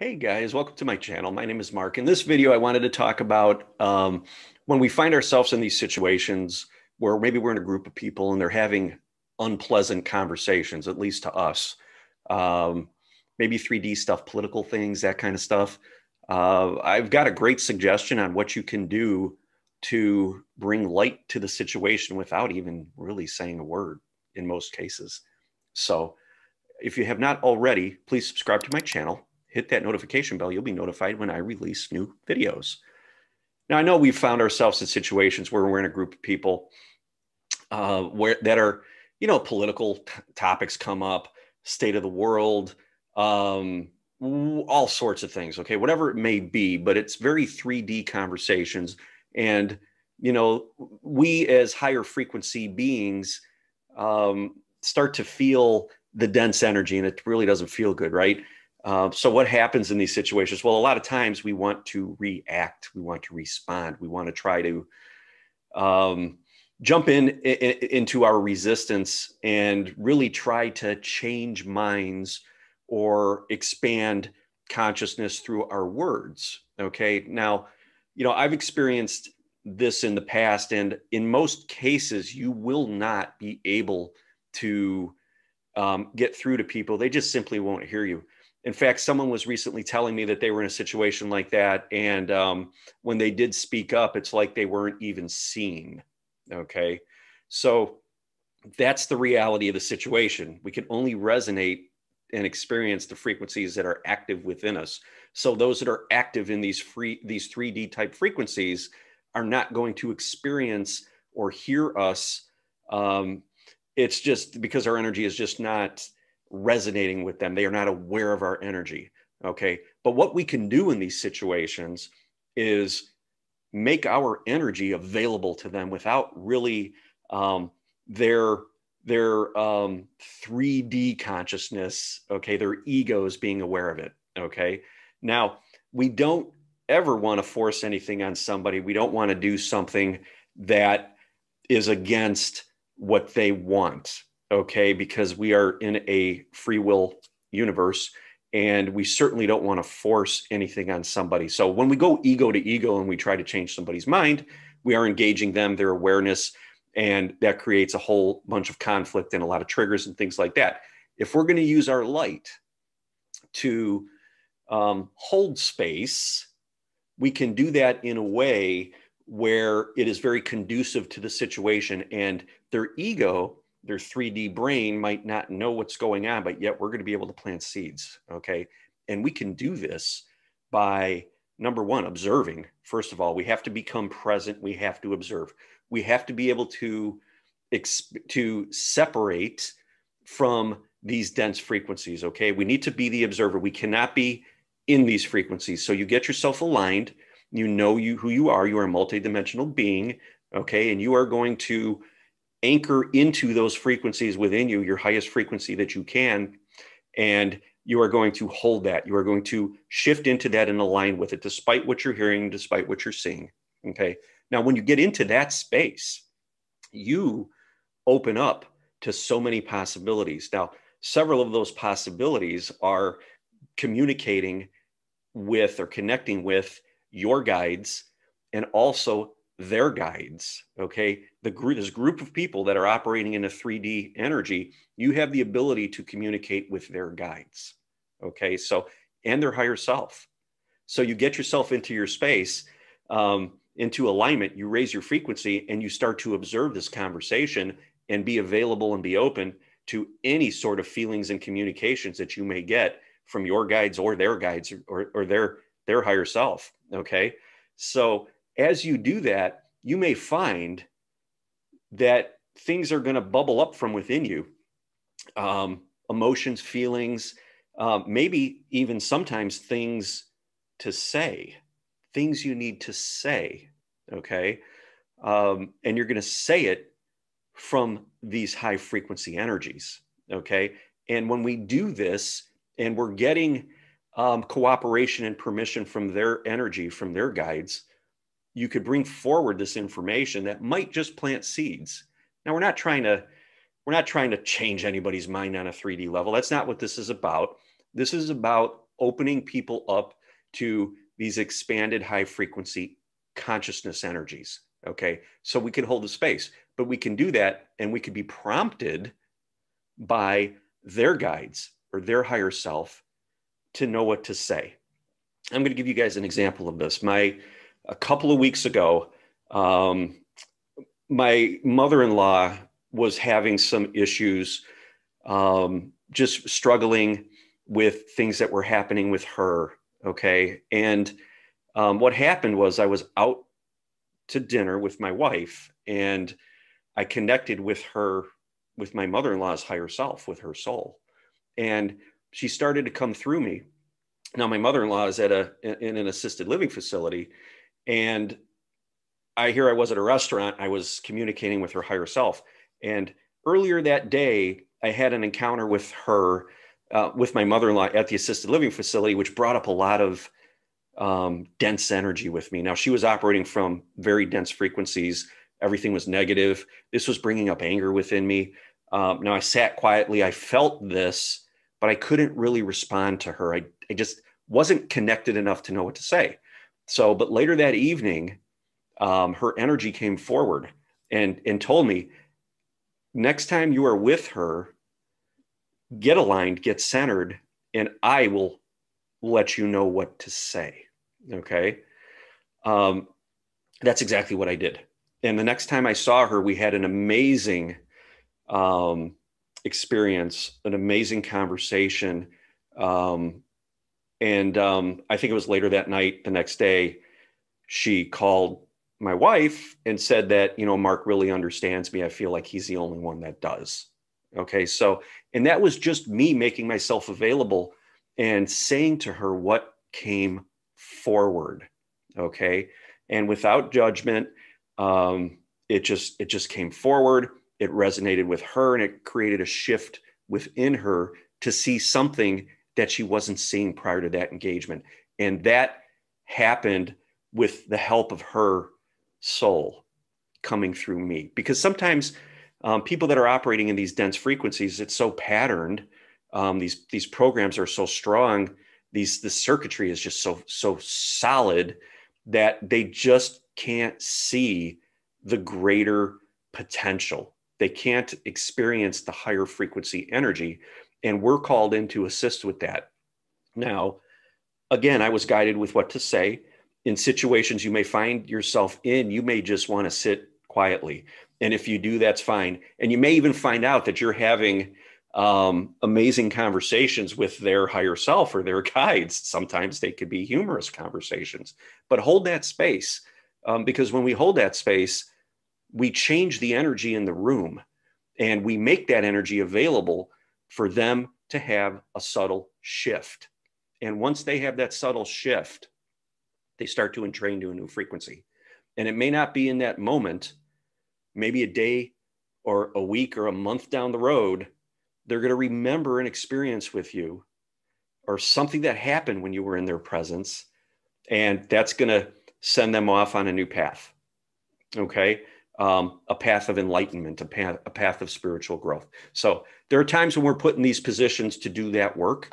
Hey guys, welcome to my channel. My name is Mark. In this video, I wanted to talk about when we find ourselves in these situations where maybe we're in a group of people and they're having unpleasant conversations, at least to us. Um, Maybe 3D stuff, political things, that kind of stuff. I've got a great suggestion on what you can do to bring light to the situation without even really saying a word in most cases. So, if you have not already, please subscribe to my channel, hit that notification bell. You'll be notified when I release new videos. Now, I know we've found ourselves in situations where we're in a group of people where that are, political topics come up, state of the world, um, all sorts of things. Okay, whatever it may be, but it's very 3D conversations, and we as higher frequency beings start to feel the dense energy, and it really doesn't feel good, right? So what happens in these situations? Well, a lot of times we want to react, we want to respond, we want to try to um, jump into our resistance and really try to change minds or expand consciousness through our words. Okay. Now, I've experienced this in the past, and in most cases, you will not be able to get through to people. They just simply won't hear you. In fact, someone was recently telling me that they were in a situation like that. And when they did speak up, it's like they weren't even seen. Okay. So that's the reality of the situation. We can only resonate and experience the frequencies that are active within us. So those that are active in these 3D type frequencies are not going to experience or hear us. It's just because our energy is just not resonating with them. They are not aware of our energy. Okay. But what we can do in these situations is make our energy available to them without really their 3D consciousness, okay, their egos being aware of it. Okay. Now, we don't ever want to force anything on somebody. We don't want to do something that is against what they want, okay, because we are in a free will universe, and we certainly don't want to force anything on somebody. So when we go ego to ego and we try to change somebody's mind, we are engaging them, their awareness, and that creates a whole bunch of conflict and a lot of triggers and things like that. If we're going to use our light to hold space, we can do that in a way where it is very conducive to the situation, and their ego, their 3D brain might not know what's going on, but yet we're going to be able to plant seeds. Okay. And we can do this by, number one, observing. First of all, we have to become present. We have to observe. We have to be able to separate from these dense frequencies. Okay. We need to be the observer. We cannot be in these frequencies. So you get yourself aligned. You know who you are. You are a multidimensional being. Okay. And you are going to anchor into those frequencies within you, your highest frequency that you can. And you are going to hold that. You are going to shift into that and align with it, despite what you're hearing, despite what you're seeing. Okay. Now, when you get into that space, you open up to so many possibilities. Now, several of those possibilities are communicating with or connecting with your guides and also their guides. Okay. This group of people that are operating in a 3D energy, you have the ability to communicate with their guides. Okay. So, and their higher self. So you get yourself into your space, into alignment, you raise your frequency, and you start to observe this conversation and be available and be open to any sort of feelings and communications that you may get from your guides or their guides or their higher self. Okay. So as you do that, you may find that things are going to bubble up from within you, emotions, feelings, maybe even sometimes things to say, things you need to say. Okay. And you're going to say it from these high frequency energies. Okay. And when we do this and we're getting cooperation and permission from their energy, from their guides, you could bring forward this information that might just plant seeds. Now, we're not trying to change anybody's mind on a 3D level. That's not what this is about. This is about opening people up to these expanded high frequency consciousness energies. Okay. So we can hold the space, but we can do that and we can be prompted by their guides or their higher self to know what to say. I'm going to give you guys an example of this. A couple of weeks ago, my mother-in-law was having some issues, just struggling with things that were happening with her. Okay. And what happened was I was out to dinner with my wife and I connected with her, with my mother-in-law's higher self, with her soul. And she started to come through me. Now, my mother-in-law is in an assisted living facility, and I was at a restaurant. I was communicating with her higher self. And earlier that day, I had an encounter with her, with my mother-in-law at the assisted living facility, which brought up a lot of dense energy with me. Now, she was operating from very dense frequencies. Everything was negative. This was bringing up anger within me. Now, I sat quietly. I felt this, but I couldn't really respond to her. I just wasn't connected enough to know what to say. So, but later that evening, her energy came forward and told me, next time you are with her, get aligned, get centered, and I will let you know what to say. Okay. That's exactly what I did. And the next time I saw her, we had an amazing experience, an amazing conversation. And I think it was later that night, the next day, she called my wife and said that, Mark really understands me. I feel like he's the only one that does. Okay. So, and that was just me making myself available and saying to her what came forward. Okay. And without judgment, it just came forward. It resonated with her and it created a shift within her to see something that she wasn't seeing prior to that engagement. And that happened with the help of her soul coming through me. Because sometimes people that are operating in these dense frequencies, it's so patterned. These programs are so strong. The circuitry is just so solid that they just can't see the greater potential. They can't experience the higher frequency energy. And we're called in to assist with that. Now, again, I was guided with what to say. In situations you may find yourself in, you may just want to sit quietly. And if you do, that's fine. And you may even find out that you're having amazing conversations with their higher self or their guides. Sometimes they could be humorous conversations, but hold that space, because when we hold that space, we change the energy in the room and we make that energy available for them to have a subtle shift. And once they have that subtle shift, they start to entrain to a new frequency. And it may not be in that moment, maybe a day or a week or a month down the road, they're going to remember an experience with you or something that happened when you were in their presence. And that's going to send them off on a new path. Okay. A path of enlightenment, a path of spiritual growth. So there are times when we're put in these positions to do that work,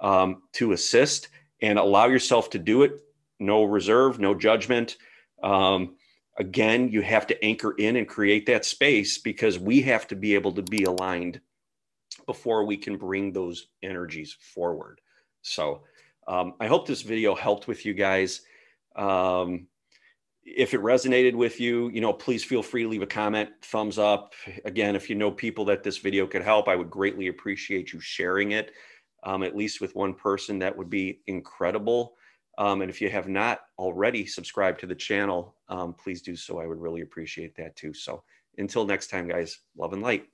to assist, and allow yourself to do it. No reserve, no judgment. Again, you have to anchor in and create that space, because we have to be able to be aligned before we can bring those energies forward. So I hope this video helped with you guys. If it resonated with you, please feel free to leave a comment, thumbs up. Again, if you know people that this video could help, I would greatly appreciate you sharing it, at least with one person. That would be incredible. And if you have not already subscribed to the channel, please do so. I would really appreciate that too. So until next time, guys, love and light.